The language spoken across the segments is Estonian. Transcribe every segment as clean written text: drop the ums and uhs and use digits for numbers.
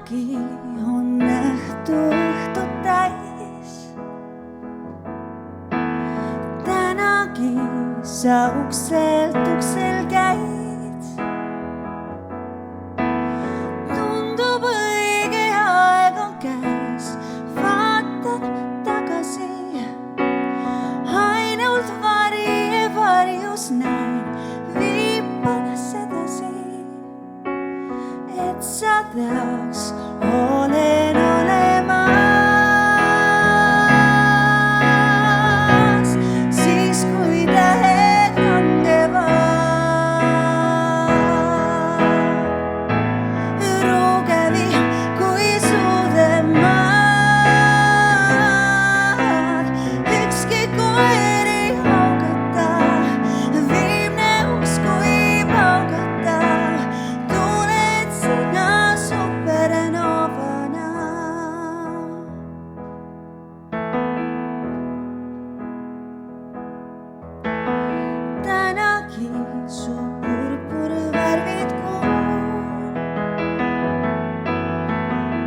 tänagi on õhtut täis. Tänagi sa ukselt uksel käid. Tundub õige aeg on käes, vaatan tagasi. Ainult varjus näen, viipan sedasi, et sa teaks, olen olemas. Siis kui tähed langevad, rugevi kui suudemaad, ükski koer ei haugata, viimne uks kui paugata, tuled sina supernovana. Tänagi su purpurvärvid kuul,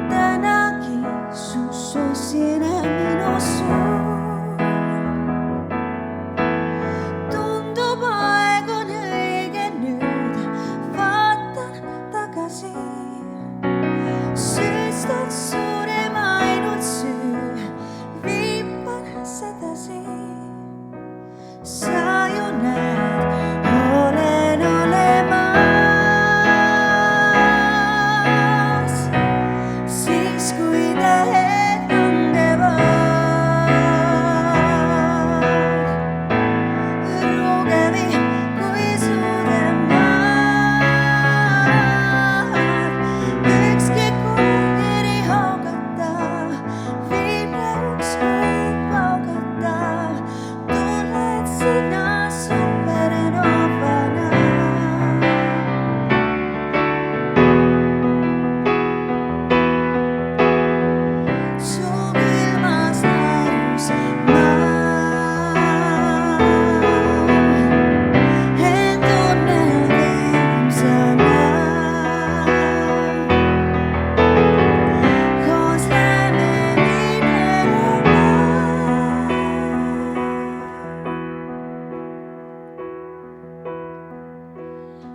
tänagi su sosine minu suu. Tundub aeg on õige nüüd, vaatan tagasi, sest on suurem ainult süü, viipan sedasi. Sa ju näed, olen olemas. Siis kui tähed langevad, rugevi kui suudemaad, ükski koer ei haugata, viimne uks kui paugata, tuled sina supernovana. Su külmas naerus ma end tunnen võimsana. Koos lähme minema.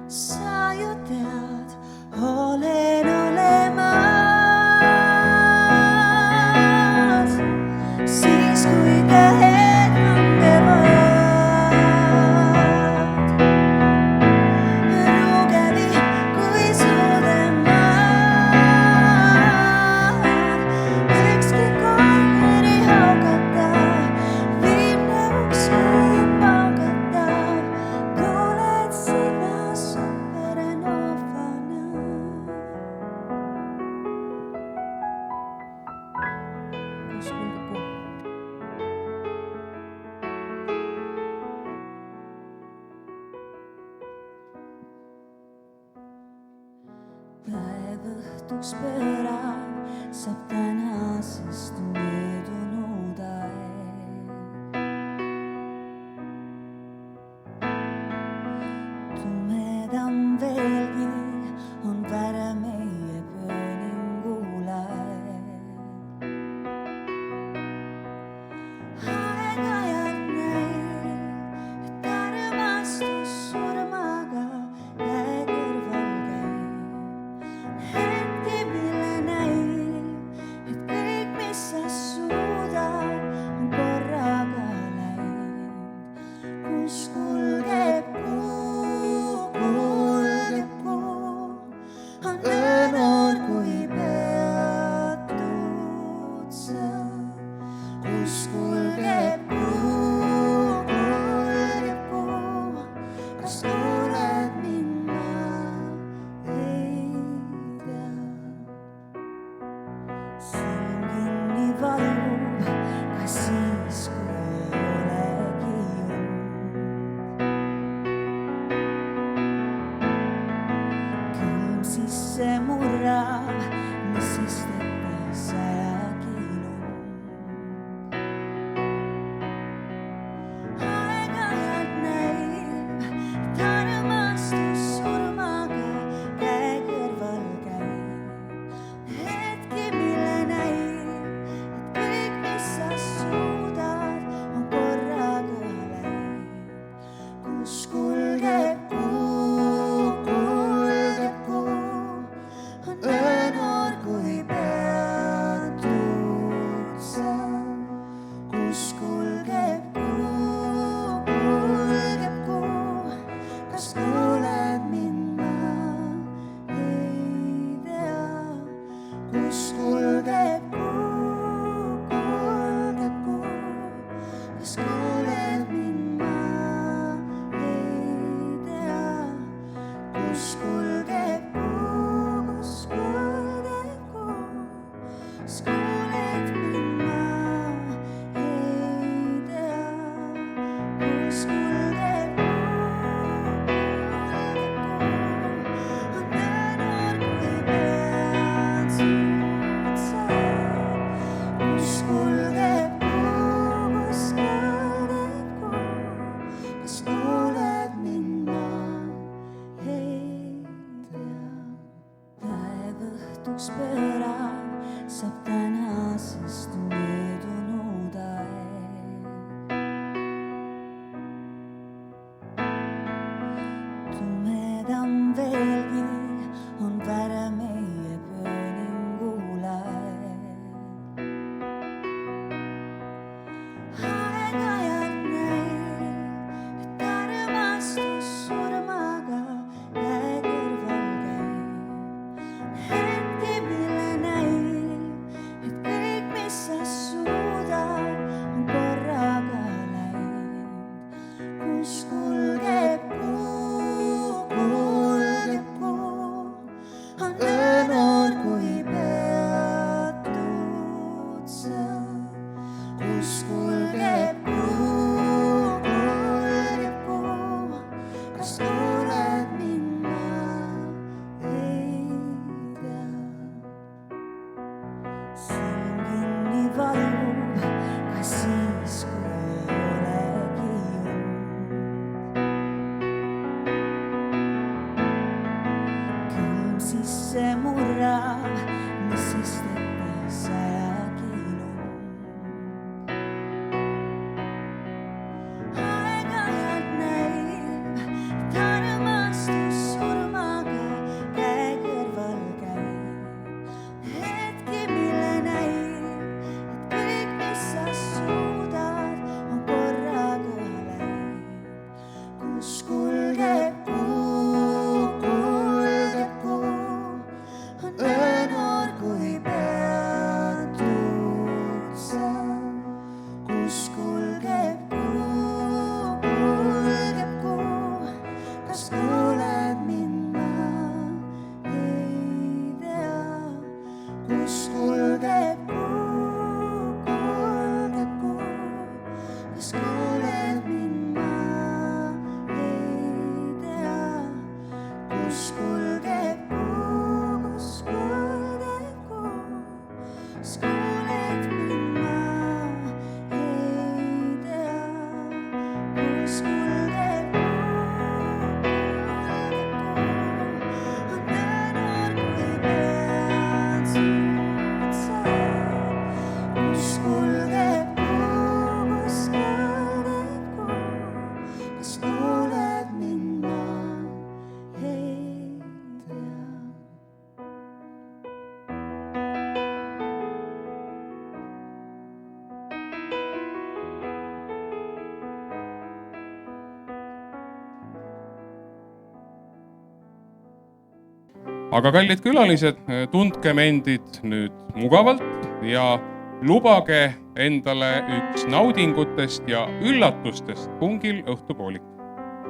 Sa ju tead, olen olemas. Siis kui tähed langevad, rugevi kui suudemaad, ükski koer ei haugata, viimne uks kui paugata, tuled sina supernovana. Kus kulgeb kuu? Päev õhtuks pöörab, saab tänasest möödunud aeg. Tumedam veelgi on värv meie pööningulaeg. Aeg-ajalt näib, et armastus surmaga käe kõrval käib. Hetki, mille näib, et kõik, mis sa suudad, on korraga läinud. Kus kulgeb kuu, on õõnor kui peatud sa. Kus kulgeb kuu, kas kuuled mind, ma ei tea. Silm kinni vajub ka siis, kui ei olegi und. Külm sisse murrab, mis sest, et ei sajagi lund. Aeg-ajalt näib, et armastus surmaga käe kõrval käib. kus kulgeb kuu, kas kuuled mind, ma ei tea, kus kulgeb kuu, kas kuuled mind, ma ei tea, kus kulgeb kuu, on öönoor, kui pead suutsa, kus kulgeb kuu, kas kuuled mind, ma ei tea. Päev õhtuks pöörab, saab tänasest möödunud aeg. Tumedam veelgi on värv meie pööningulaeg. Aeg-ajalt näib, et armastus surmaga käe kõrval käib. Hetki, mille näib, et kõik, mis sa suudad, on korraga läinud. Kus kulgeb kuu, on öönoor, kui peatud sa. Kus kulgeb kuu, kas kuuled mind, ma ei tea. Silm kinni vajub ka siis, kui ei olegi und. Külm sisse murrab, mis sest, et ei sajagi lund. Aeg-ajalt näib, et armastus surmaga käe kõrval käib. Hetki, mille näib, et kõik, mis sa suudad, on korraga läinud. Kus kulgeb kuu, on öönoor, kui peatud sa. Kus kulgeb kuu, kas kuuled mind, ma ei tea. Kus kulgeb kuu, kas kuuled mind, ma ei tea. Kus kulgeb kuu, kas kuuled mind, ma ei tea. Kus kulgeb on öönoor, kui pead suutsa. Kus kulgeb kuu, kas kuuled mind, ma ei tea. Aga kallid külalised, tundkem endid nüüd mugavalt ja lubage endale üks naudingutest ja üllatustest pungil õhtupoolik.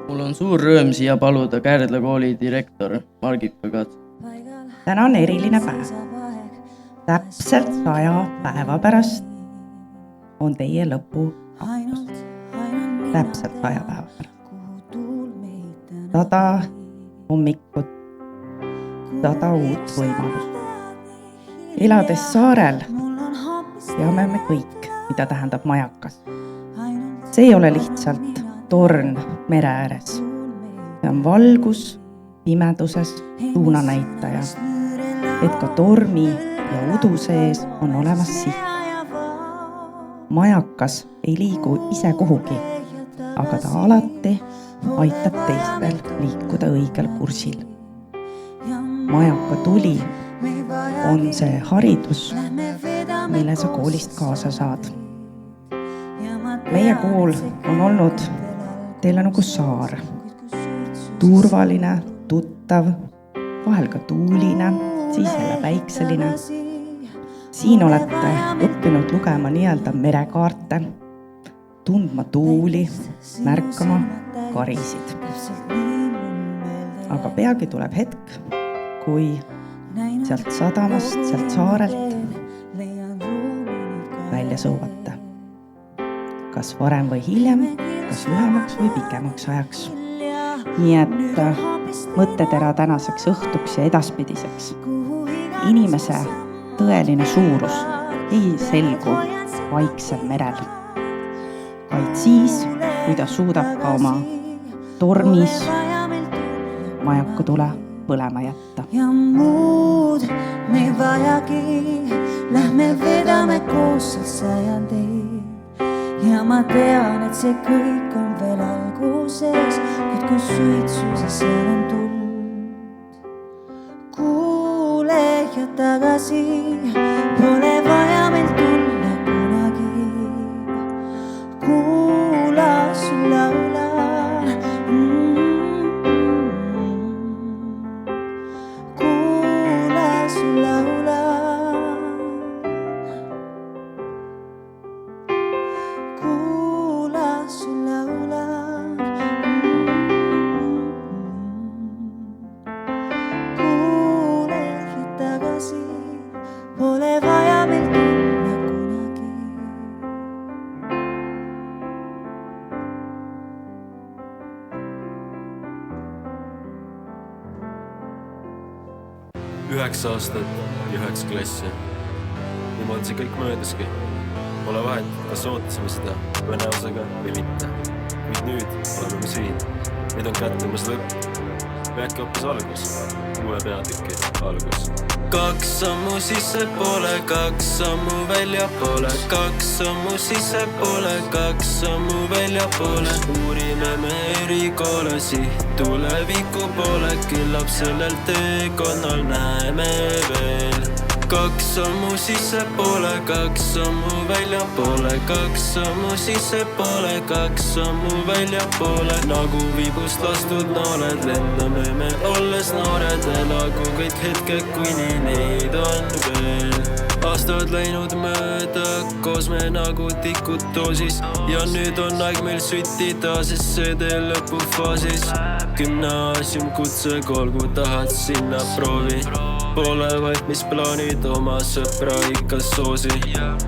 Mul on suur rõõm siia paluda Kärdla kooli direktor Margit Kagats. Täna on eriline päev. Täpselt 100 päeva pärast on teie lõpu aktus. Täpselt 100 päeva pärast. 100 hommikut, 100 uut võimalust. Elades saarel teame me kõik, mida tähendab majakas. See ei ole lihtsalt torn mere ääres. See on valgus, pimeduses suunanäitaja. Et ka tormi ja udu sees on olemas siht. Majakas ei liigu ise kuhugi, aga ta alati aitab teistel liikuda õigel kursil. Majaka tuli on see haridus, mille sa koolist kaasa saad. Meie kool on olnud teile nagu saar. Turvaline, tuttav, vahel ka tuuline, siis jälle päikseline. siin olete õppinud lugema nii-öelda merekaarte, tundma tuuli, märkama karisid. Aga peagi tuleb hetk, kui sealt sadamast, sealt saarelt välja sõuvate. Kas varem või hiljem, kas lühemaks või pikemaks ajaks. Nii et mõttetera tänaseks õhtuks ja edaspidiseks. Inimese tõeline suurus ei selgu vaiksel merel, vaid siis, kui ta suudab ka oma tormis majakutule põlema jätta. Ja muud me ei vajagi, lähme vedame koos sajandi. Ja ma tean, et see kõik on veel alguses, kuid kui suitsu, siis seal on tuld. Kuule ja tagasi, pole vaja meil tulla kunagi. Kuula su laula. Pole vaja meil tulla kunagi. Üheksa aastat ja 9 klassi. Niimoodi see kõik möödaski. Pole vahet, kas ootasime seda põnevusega või mitte. Kuid nüüd oleme me siin. Nüüd on kättemas lõpp. Äkki hoopis algus. Uue peatüki algus. 2 sammu sissepoole, 2 sammu väljapoole, 2 sammu sissepoole, 2 sammu väljapoole. Uurime me erikoole, siht tuleviku poole, küllap sellel teekonnal näeme veel. 2 sammu sissepoole, 2 sammu väljapoole, 2 sammu sissepoole, 2 sammu väljapoole. Nagu vibust lastud noored, lendame me olles noored, elagu kõik hetked, kuni neid on veel. Aastad läinud mööda, koos me nagu tikud doosis. Ja nüüd on aeg meil süttida, sest see tee lõpufaasis. Gümnaasium kutsekool, kui tahad sinna proovi. Pole vaid mis plaanid, oma sõpra ikka soosi.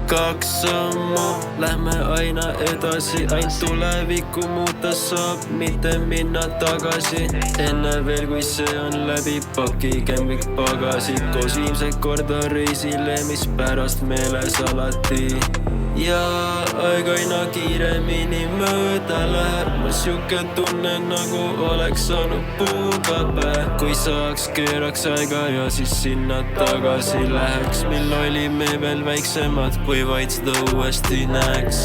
2 sammu, lähme aina edasi, ainult tulevikku muuta saab, mitte minna tagasi. Enne veel, kui see on läbi, paki kämbik pagasi. Koos viimse korda reisile, mis pärast meeles alati. Ja aeg aina kiiremini mööda läheb, mul siuke tunne nagu oleks saanud puugapäe. Kui saaks, keeraks aega ja siis sinna tagasi läheks, mil olime veel väiksemad, kui vaid seda uuesti näeks.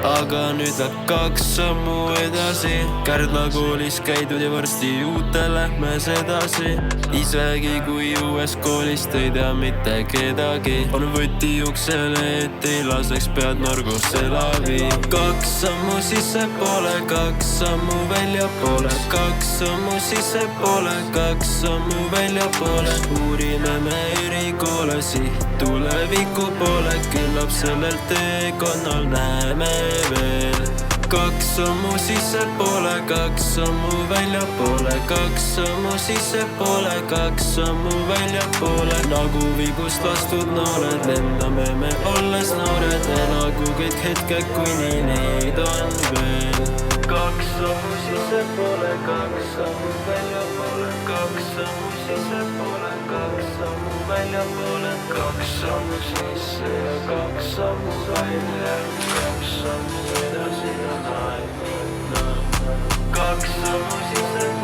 Aga nüüd läheb 2 sammu edasi, Kärdla koolis käidud ja varsti uute lähme sedasi. Isegi kui uues koolist ei tea mitte kedagi, on võti uksele, et ei laseks pead norgusse lavi. 2 sammu sissepoole, 2 sammu väljapoole, 2 sammu sissepoole, 2 sammu väljapoole. Uurime me erikoole, siht tuleviku poole, küllap sellel teekonnal näeme veel. 2 sammu sissepoole, 2 sammu väljapoole, 2 sammu sissepoole, 2 sammu väljapoole. Nagu vibust lastud noored, lendame me olles noored, elagu kõik hetked, kuni neid on veel. 2 sammu sissepoole, 2 sammu väljapoole, 2 sammu sissepoole, 2 sammu väljapoole. 2 sammu sisse ja 2 sammu välja, 2 sammu edasi on aeg minna. 2 sammu sisse.